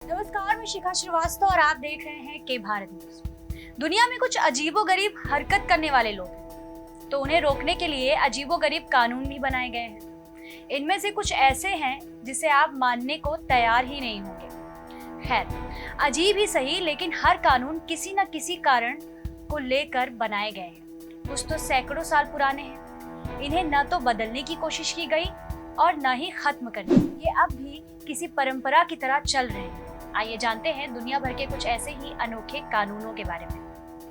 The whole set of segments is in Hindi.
नमस्कार, मैं शिखा श्रीवास्तव और आप देख रहे हैं के भारत न्यूज। दुनिया में कुछ अजीबोगरीब हरकत करने वाले लोग हैं, तो उन्हें रोकने के लिए अजीबोगरीब कानून भी बनाए गए हैं। इनमें से कुछ ऐसे हैं जिसे आप मानने को तैयार ही नहीं होंगे। खैर, अजीब ही सही, लेकिन हर कानून किसी न किसी कारण को लेकर बनाए गए हैं। कुछ तो सैकड़ों साल पुराने हैं। इन्हें न तो बदलने की कोशिश की गई और न ही खत्म करने। ये अब भी किसी परंपरा की तरह चल रहे हैं। आइए जानते हैं दुनिया भर के कुछ ऐसे ही अनोखे कानूनों के बारे में।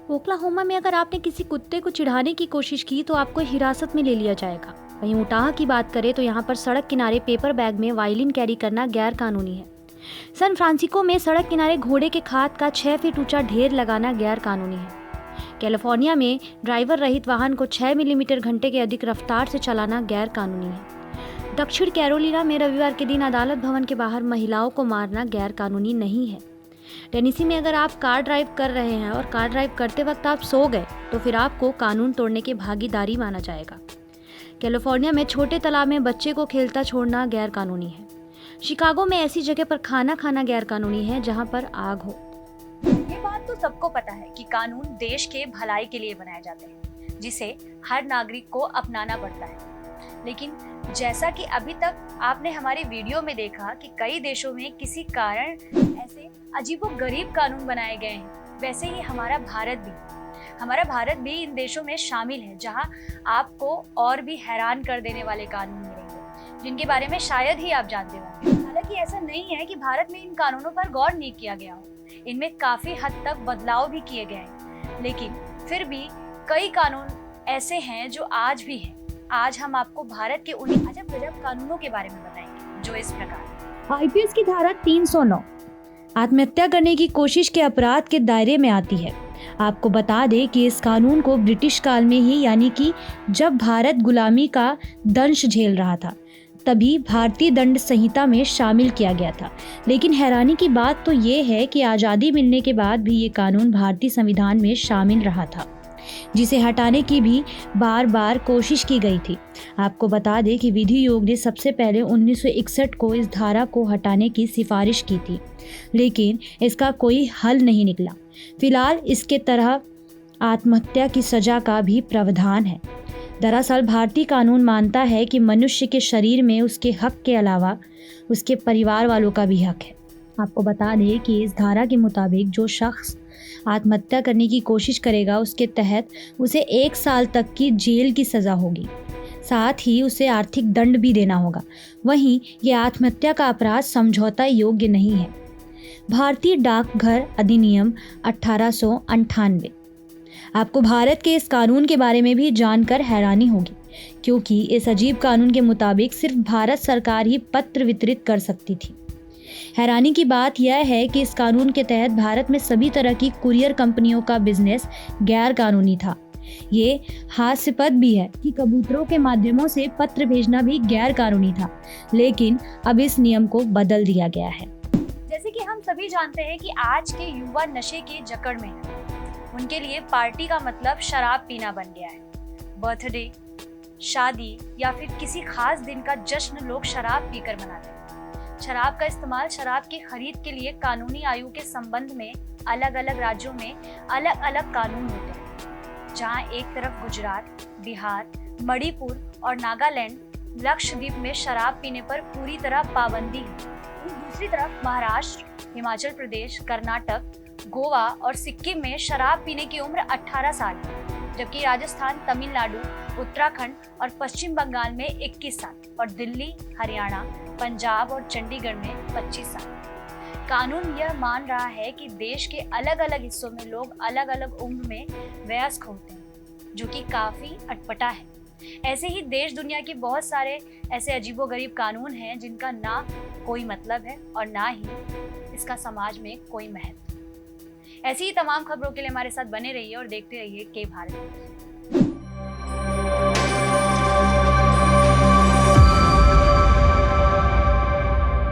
ओक्लाहोमा में अगर आपने किसी कुत्ते को चिढ़ाने की कोशिश की तो आपको हिरासत में ले लिया जाएगा। वहीं उटाह की बात करें तो यहाँ पर सड़क किनारे पेपर बैग में वायलिन कैरी करना गैर कानूनी है। सैन फ्रांसिस्को में सड़क किनारे घोड़े के खाद का 6 फीट ऊंचा ढेर लगाना गैर कानूनी है। कैलिफोर्निया में ड्राइवर रहित वाहन को 6 मिलीमीटर घंटे के अधिक रफ्तार से चलाना गैर कानूनी है। दक्षिण कैरोलिना में रविवार के दिन अदालत भवन के बाहर महिलाओं को मारना गैर कानूनी नहीं है। टेनेसी में अगर आप कार ड्राइव कर रहे हैं और कार ड्राइव करते वक्त आप सो गए तो फिर आपको कानून तोड़ने की भागीदारी माना जाएगा। कैलिफोर्निया में छोटे तालाब में बच्चे को खेलता छोड़ना गैर कानूनी है। शिकागो में ऐसी जगह पर खाना खाना गैर कानूनी है जहां पर आग हो। ये बात तो सबको पता है कि कानून देश के भलाई के लिए बनाए जाते हैं, जिसे हर नागरिक को अपनाना पड़ता है। लेकिन जैसा कि अभी तक आपने हमारे वीडियो में देखा कि कई देशों में किसी कारण ऐसे अजीबोगरीब कानून बनाए गए हैं, वैसे ही हमारा भारत भी इन देशों में शामिल है, जहां आपको और भी हैरान कर देने वाले कानून मिलेंगे, जिनके बारे में शायद ही आप जानते होंगे। हालांकि ऐसा नहीं है कि भारत में इन कानूनों पर गौर नहीं किया गया हो। इनमें काफी हद तक बदलाव भी किए गए हैं, लेकिन फिर भी कई कानून ऐसे हैं जो आज भी हैं। आज हम आपको भारत के उन्हीं अजब गजब कानूनों के बारे में बताएंगे, जो इस प्रकार। आईपीसी की धारा 309 आत्महत्या करने की कोशिश के अपराध के दायरे में आती है। आपको बता दें कि इस कानून को ब्रिटिश काल में ही, यानी कि जब भारत गुलामी का दंश झेल रहा था, तभी भारतीय दंड संहिता में शामिल किया गया था। लेकिन हैरानी की बात तो ये है कि आज़ादी मिलने के बाद भी ये कानून भारतीय संविधान में शामिल रहा था, जिसे हटाने की भी बार बार कोशिश की गई थी। आपको बता दें कि विधि आयोग ने सबसे पहले 1961 को इस धारा को हटाने की सिफारिश की थी, लेकिन इसका कोई हल नहीं निकला। फिलहाल इसके तरह आत्महत्या की सजा का भी प्रावधान है। दरअसल भारतीय कानून मानता है कि मनुष्य के शरीर में उसके हक के अलावा उसके परिवार वालों का भी हक है। आपको बता दें कि इस धारा के मुताबिक जो शख्स आत्महत्या करने की कोशिश करेगा, उसके तहत उसे 1 साल तक की जेल की सज़ा होगी, साथ ही उसे आर्थिक दंड भी देना होगा। वहीं ये आत्महत्या का अपराध समझौता योग्य नहीं है। भारतीय डाकघर अधिनियम 1898। आपको भारत के इस कानून के बारे में भी जानकर हैरानी होगी, क्योंकि इस अजीब कानून के मुताबिक सिर्फ भारत सरकार ही पत्र वितरित कर सकती थी। हैरानी की बात यह है कि इस कानून के तहत भारत में सभी तरह की कुरियर कंपनियों का बिजनेस गैर कानूनी था। ये हास्यास्पद भी है कि कबूतरों के माध्यमों से पत्र भेजना भी गैर कानूनी था, लेकिन अब इस नियम को बदल दिया गया है। जैसे कि हम सभी जानते हैं कि आज के युवा नशे के जकड़ में हैं। उनके लिए पार्टी का मतलब शराब पीना बन गया है। बर्थडे, शादी या फिर किसी खास दिन का जश्न लोग शराब पीकर मनाते हैं। शराब का इस्तेमाल शराब की खरीद के लिए कानूनी आयु के संबंध में अलग अलग राज्यों में अलग अलग कानून होते हैं। जहां एक तरफ गुजरात, बिहार, मणिपुर और नागालैंड, लक्षद्वीप में शराब पीने पर पूरी तरह पाबंदी है। दूसरी तरफ महाराष्ट्र, हिमाचल प्रदेश, कर्नाटक, गोवा और सिक्किम में शराब पीने की उम्र 18 साल है, जबकि राजस्थान, तमिलनाडु, उत्तराखंड और पश्चिम बंगाल में 21 साल और दिल्ली, हरियाणा, पंजाब और चंडीगढ़ में 25 साल। कानून यह मान रहा है कि देश के अलग अलग हिस्सों में लोग अलग अलग उम्र में वयस्क होते हैं, जो कि काफ़ी अटपटा है। ऐसे ही देश दुनिया के बहुत सारे ऐसे अजीबोगरीब कानून हैं जिनका ना कोई मतलब है और ना ही इसका समाज में कोई महत्व। ऐसी ही तमाम खबरों के लिए हमारे साथ बने रहिए और देखते रहिए के भारत।